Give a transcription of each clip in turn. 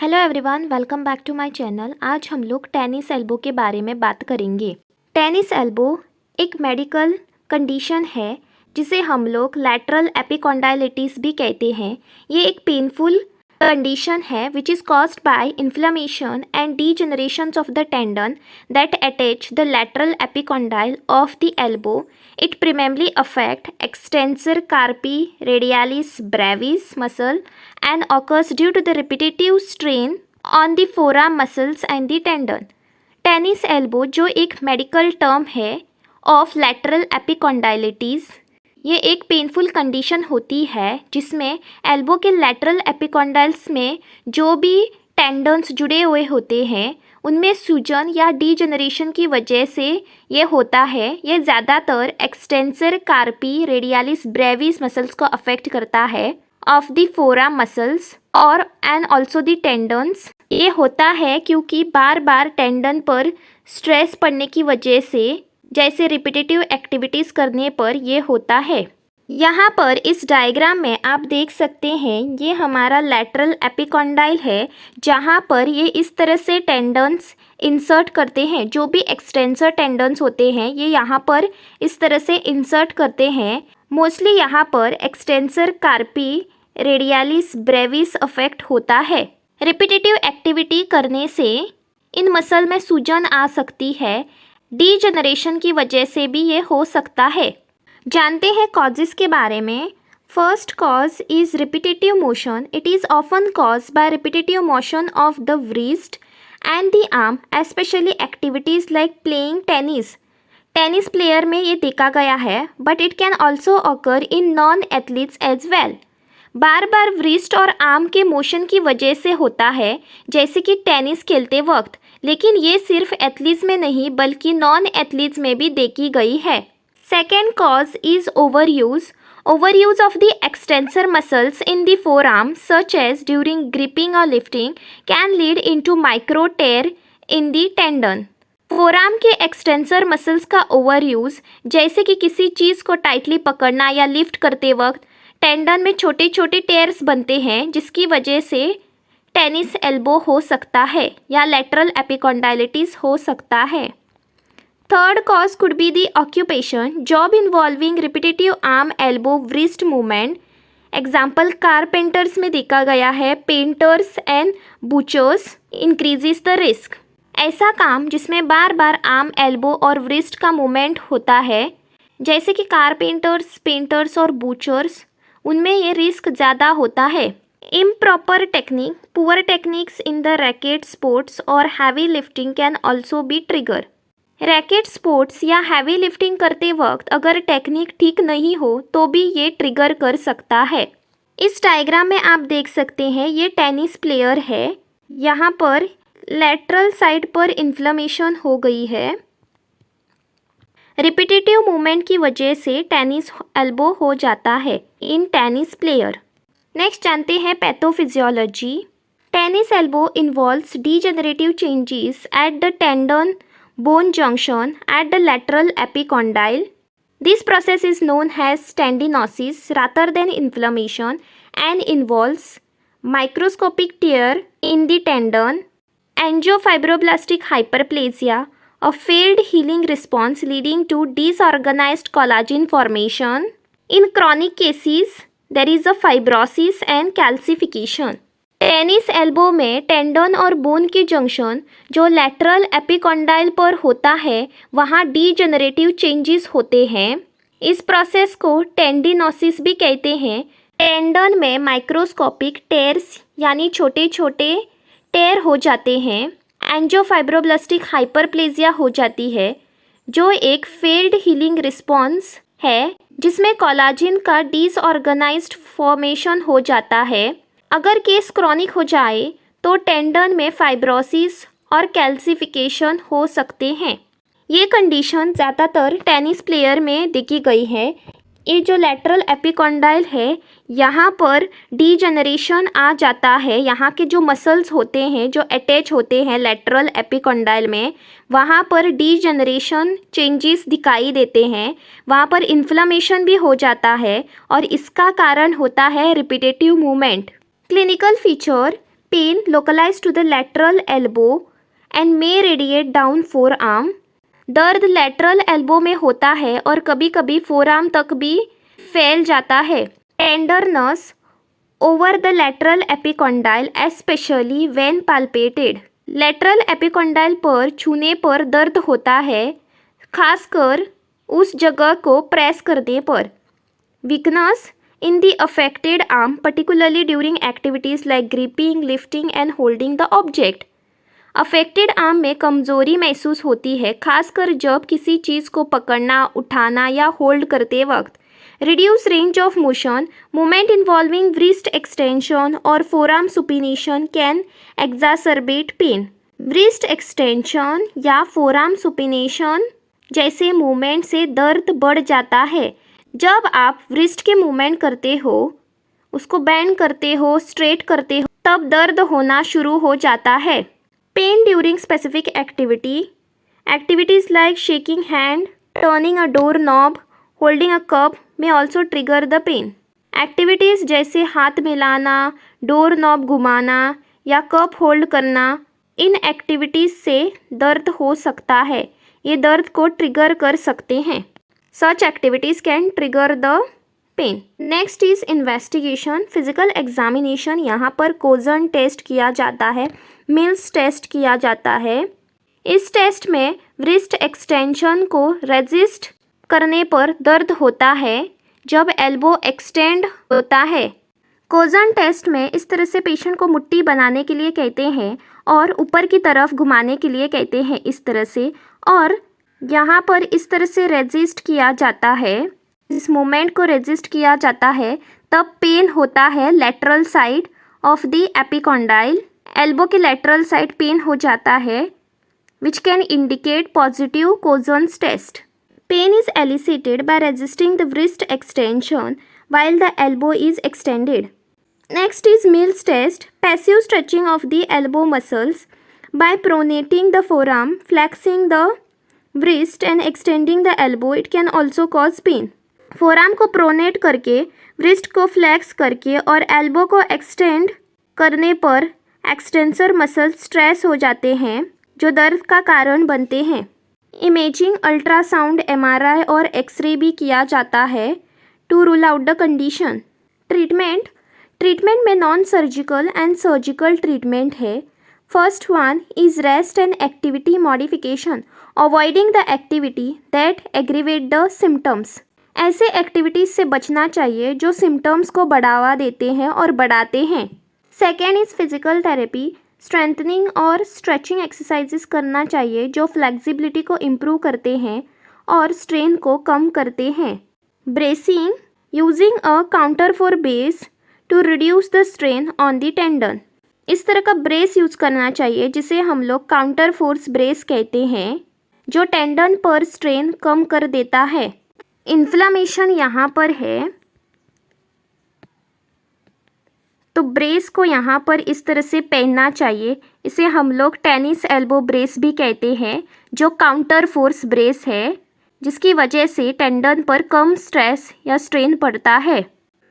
Hello everyone, welcome back to my channel. आज हम लोग टेनिस एल्बो के बारे में बात करेंगे। टेनिस एल्बो एक मेडिकल कंडीशन है जिसे हम लोग लैटरल एपिकॉन्डाइलिटिस भी कहते हैं। ये एक पेनफुल कंडीशन है which is caused by inflammation and degenerations of the tendon that attach the lateral epicondyle of the elbow. It primarily affect extensor carpi radialis brevis muscle and occurs due to the repetitive strain on the forearm muscles and the tendon. Tennis elbow जो एक medical term है of lateral एपिकॉन्डाइलिटीज़, ये एक painful condition होती है जिसमें elbow के lateral एपिकॉन्डाइल्स में जो भी टेंडन्स जुड़े हुए होते हैं उनमें सूजन या डीजनरेशन की वजह से ये होता है। ये ज़्यादातर एक्सटेंसर कार्पी रेडियालिस ब्रेविस मसल्स को अफेक्ट करता है ऑफ द फोरआर्म मसल्स और एंड ऑल्सो द टेंडन्स। ये होता है क्योंकि बार बार टेंडन पर स्ट्रेस पड़ने की वजह से, जैसे रिपीटेटिव एक्टिविटीज़ करने पर ये होता है। यहाँ पर इस डायग्राम में आप देख सकते हैं ये हमारा लैटरल एपिकॉन्डाइल है जहाँ पर ये इस तरह से टेंडन्स इंसर्ट करते हैं। जो भी एक्सटेंसर टेंडन्स होते हैं ये यहाँ पर इस तरह से इंसर्ट करते हैं। मोस्टली यहाँ पर एक्सटेंसर कार्पी रेडियालिस ब्रेविस अफेक्ट होता है। रिपीटेटिव एक्टिविटी करने से इन मसल में सूजन आ सकती है। डीजनरेशन की वजह से भी ये हो सकता है। जानते हैं कॉजेस के बारे में। First cause is repetitive motion. It is often cause by repetitive motion of the wrist and the arm, especially activities like playing tennis. Tennis player में ये देखा गया है, but it can also occur in non athletes as well. बार बार wrist और arm के motion की वजह से होता है, जैसे कि टेनिस खेलते वक्त, लेकिन ये सिर्फ एथलीट्स में नहीं बल्कि नॉन एथलीट्स में भी देखी गई है। Second cause is overuse. Overuse of the extensor muscles in the forearm, such as during gripping or lifting, can lead into micro tear in the tendon. Forum के एक्सटेंसर मसल्स का overuse, जैसे कि किसी चीज़ को टाइटली पकड़ना या lift करते वक्त टेंडन में छोटे छोटे टेयर्स बनते हैं, जिसकी वजह से टेनिस एल्बो हो सकता है या लैटरल एपिकॉन्डाइलिटिस हो सकता है। Third cause could be the occupation, job involving repetitive arm elbow wrist movement. Example carpenters में देखा गया है, painters and butchers increases the risk. ऐसा काम जिसमें बार बार आर्म एल्बो और wrist का मूवमेंट होता है, जैसे कि कारपेंटर्स, पेंटर्स और बूचर्स, उनमें ये रिस्क ज़्यादा होता है। Improper technique, poor techniques in the racket sports और heavy lifting can also be trigger. Racket sports या हैवी लिफ्टिंग करते वक्त अगर टेक्निक ठीक नहीं हो तो भी ये ट्रिगर कर सकता है। इस डायग्राम में आप देख सकते हैं ये टेनिस प्लेयर है। यहाँ पर लैटरल साइड पर इन्फ्लेमेशन हो गई है। रिपीटेटिव मूवमेंट की वजह से टेनिस एल्बो हो जाता है इन टेनिस प्लेयर। नेक्स्ट जानते हैं pathophysiology. Tennis elbow involves degenerative changes at the tendon bone junction at the lateral epicondyle. This process is known as tendinosis rather than inflammation and involves microscopic tear in the tendon, angiofibroblastic hyperplasia, a failed healing response leading to disorganized collagen formation. In chronic cases, there is a fibrosis and calcification. Tennis elbow में tendon और bone की junction जो lateral epicondyle पर होता है वहाँ degenerative changes होते हैं। इस प्रोसेस को टेंडिनोसिस भी कहते हैं। टेंडन में माइक्रोस्कोपिक टेयर्स यानी छोटे छोटे टेयर हो जाते हैं। एंजियोफाइब्रोब्लास्टिक हाइपरप्लेजिया हो जाती है जो एक फेल्ड हीलिंग रिस्पॉन्स है जिसमें कोलाजिन का डिसऑर्गेनाइज्ड फॉर्मेशन हो जाता है। अगर केस क्रॉनिक हो जाए तो टेंडन में फाइब्रोसिस और कैल्सिफिकेशन हो सकते हैं। ये कंडीशन ज़्यादातर टेनिस प्लेयर में देखी गई है। ये जो लैटरल एपिकॉन्डाइल है यहाँ पर डीजेनरेशन आ जाता है। यहाँ के जो मसल्स होते हैं जो अटैच होते हैं लैटरल एपिकॉन्डाइल में, वहाँ पर डीजेनरेशन चेंजेस दिखाई देते हैं। वहाँ पर इन्फ्लेमेशन भी हो जाता है और इसका कारण होता है repetitive movement. Clinical feature, pain localize to the lateral elbow and may radiate down forearm. दर्द लैटरल एल्बो में होता है और कभी कभी फोर आर्म तक भी फैल जाता है। Tenderness over the lateral epicondyle especially when पाल्पेटेड। Lateral epicondyle पर छूने पर दर्द होता है, खासकर उस जगह को प्रेस करने पर। Weakness in the affected arm, particularly during activities like gripping, lifting and holding the object. Affected arm में कमज़ोरी महसूस होती है, खासकर जब किसी चीज़ को पकड़ना, उठाना या होल्ड करते वक्त। Reduce range of motion, movement involving wrist extension और forearm supination can exacerbate pain. wrist extension या forearm supination जैसे मूवमेंट से दर्द बढ़ जाता है। जब आप wrist के मूवमेंट करते हो, उसको बेंड करते हो, स्ट्रेट करते हो, तब दर्द होना शुरू हो जाता है। Pain during specific activities like shaking hand, turning a door knob, holding a cup में also trigger the pain. Activities जैसे हाथ मिलाना, डोर नॉब घुमाना या कप होल्ड करना, इन एक्टिविटीज़ से दर्द हो सकता है। ये दर्द को ट्रिगर कर सकते हैं। Such activities can trigger the pain. Next is investigation. Physical examination. यहाँ पर कोजन टेस्ट किया जाता है, मिल्स टेस्ट किया जाता है। इस टेस्ट में wrist extension को रेजिस्ट करने पर दर्द होता है जब एल्बो एक्सटेंड होता है। कोजन टेस्ट में इस तरह से पेशेंट को मुट्ठी बनाने के लिए कहते हैं और ऊपर की तरफ घुमाने के लिए कहते हैं, इस तरह से, और यहाँ पर इस तरह से रेजिस्ट किया जाता है, इस मोमेंट को रेजिस्ट किया जाता है, तब पेन होता है lateral side of the epicondyle. Elbow के लैटरल साइड पेन हो जाता है, which can indicate positive Cozen's test. Pain is elicited by resisting the wrist extension while the elbow is extended. Next is Mills test. Passive stretching of the elbow muscles by pronating the forearm, flexing the wrist and extending the elbow. It can also cause pain. Forearm को pronate करके, wrist को flex करके और elbow को extend करने पर extensor muscle stress हो जाते हैं, जो दर्द का कारण बनते हैं। इमेजिंग, अल्ट्रासाउंड, एमआरआई और एक्सरे भी किया जाता है to rule out the condition. Treatment में non surgical and surgical treatment है। First one is rest and activity modification, avoiding the activity that aggravate the symptoms. ऐसे एक्टिविटीज़ से बचना चाहिए जो सिम्टम्स को बढ़ावा देते हैं और बढ़ाते हैं। Second is physical therapy, strengthening और स्ट्रेचिंग एक्सरसाइजेस करना चाहिए जो फ्लेक्सिबिलिटी को इम्प्रूव करते हैं और स्ट्रेन को कम करते हैं। Bracing, using a counter force brace to reduce the strain on the tendon. इस तरह का ब्रेस यूज़ करना चाहिए जिसे हम लोग काउंटर फोर्स ब्रेस कहते हैं, जो टेंडन पर स्ट्रेन कम कर देता है। इन्फ्लामेशन यहाँ पर है, तो ब्रेस को यहाँ पर इस तरह से पहनना चाहिए। इसे हम लोग टेनिस एल्बो ब्रेस भी कहते हैं, जो काउंटर फोर्स ब्रेस है, जिसकी वजह से टेंडन पर कम स्ट्रेस या स्ट्रेन पड़ता है।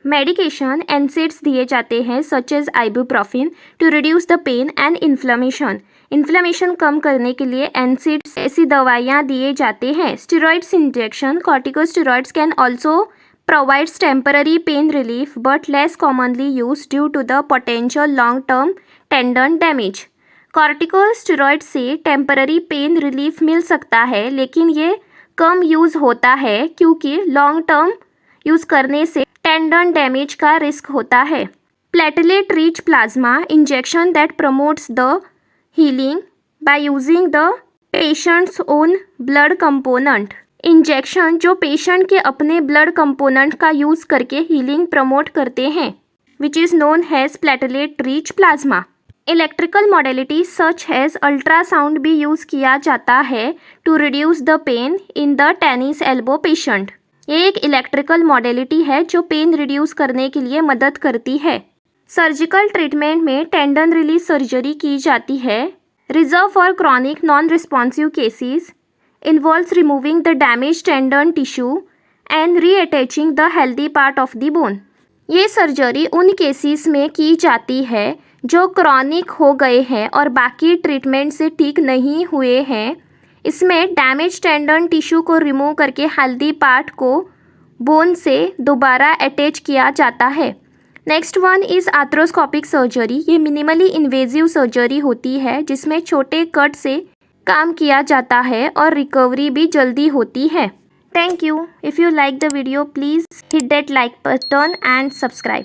मेडिकेशन, एनसेड्स दिए जाते हैं such as ibuprofen to reduce the pain and inflammation. Inflammation कम करने के लिए एनसेड्स ऐसी दवाइयाँ दिए जाते हैं। Steroids injection, corticosteroids can also provides temporary pain relief but less commonly used due to the potential long-term tendon damage. Corticosteroid से टेम्पररी पेन रिलीफ मिल सकता है, लेकिन ये कम यूज़ होता है क्योंकि लॉन्ग टर्म यूज़ करने से टेंडन डैमेज का रिस्क होता है। Platelet rich plasma injection that promotes the healing by using the patient's own blood component. Injection जो पेशेंट के अपने ब्लड कंपोनेंट का यूज़ करके हीलिंग प्रमोट करते हैं, which is known as platelet rich plasma. Electrical modality such as ultrasound भी use किया जाता है to reduce the pain in the tennis elbow patient. ये एक इलेक्ट्रिकल मॉडलिटी है जो पेन रिड्यूस करने के लिए मदद करती है। सर्जिकल ट्रीटमेंट में टेंडन रिलीज सर्जरी की जाती है। Reserve for chronic non responsive cases involves removing the damaged tendon tissue and reattaching the healthy part of the bone. ये सर्जरी उन केसेस में की जाती है जो क्रॉनिक हो गए हैं और बाकी ट्रीटमेंट से ठीक नहीं हुए हैं। इसमें डैमेज टेंडन टिश्यू को रिमूव करके हेल्दी पार्ट को बोन से दोबारा अटैच किया जाता है। Next one is arthroscopic surgery. ये मिनिमली इन्वेजिव सर्जरी होती है जिसमें छोटे कट से काम किया जाता है और रिकवरी भी जल्दी होती है। Thank you. If you like the video please hit that like button and subscribe.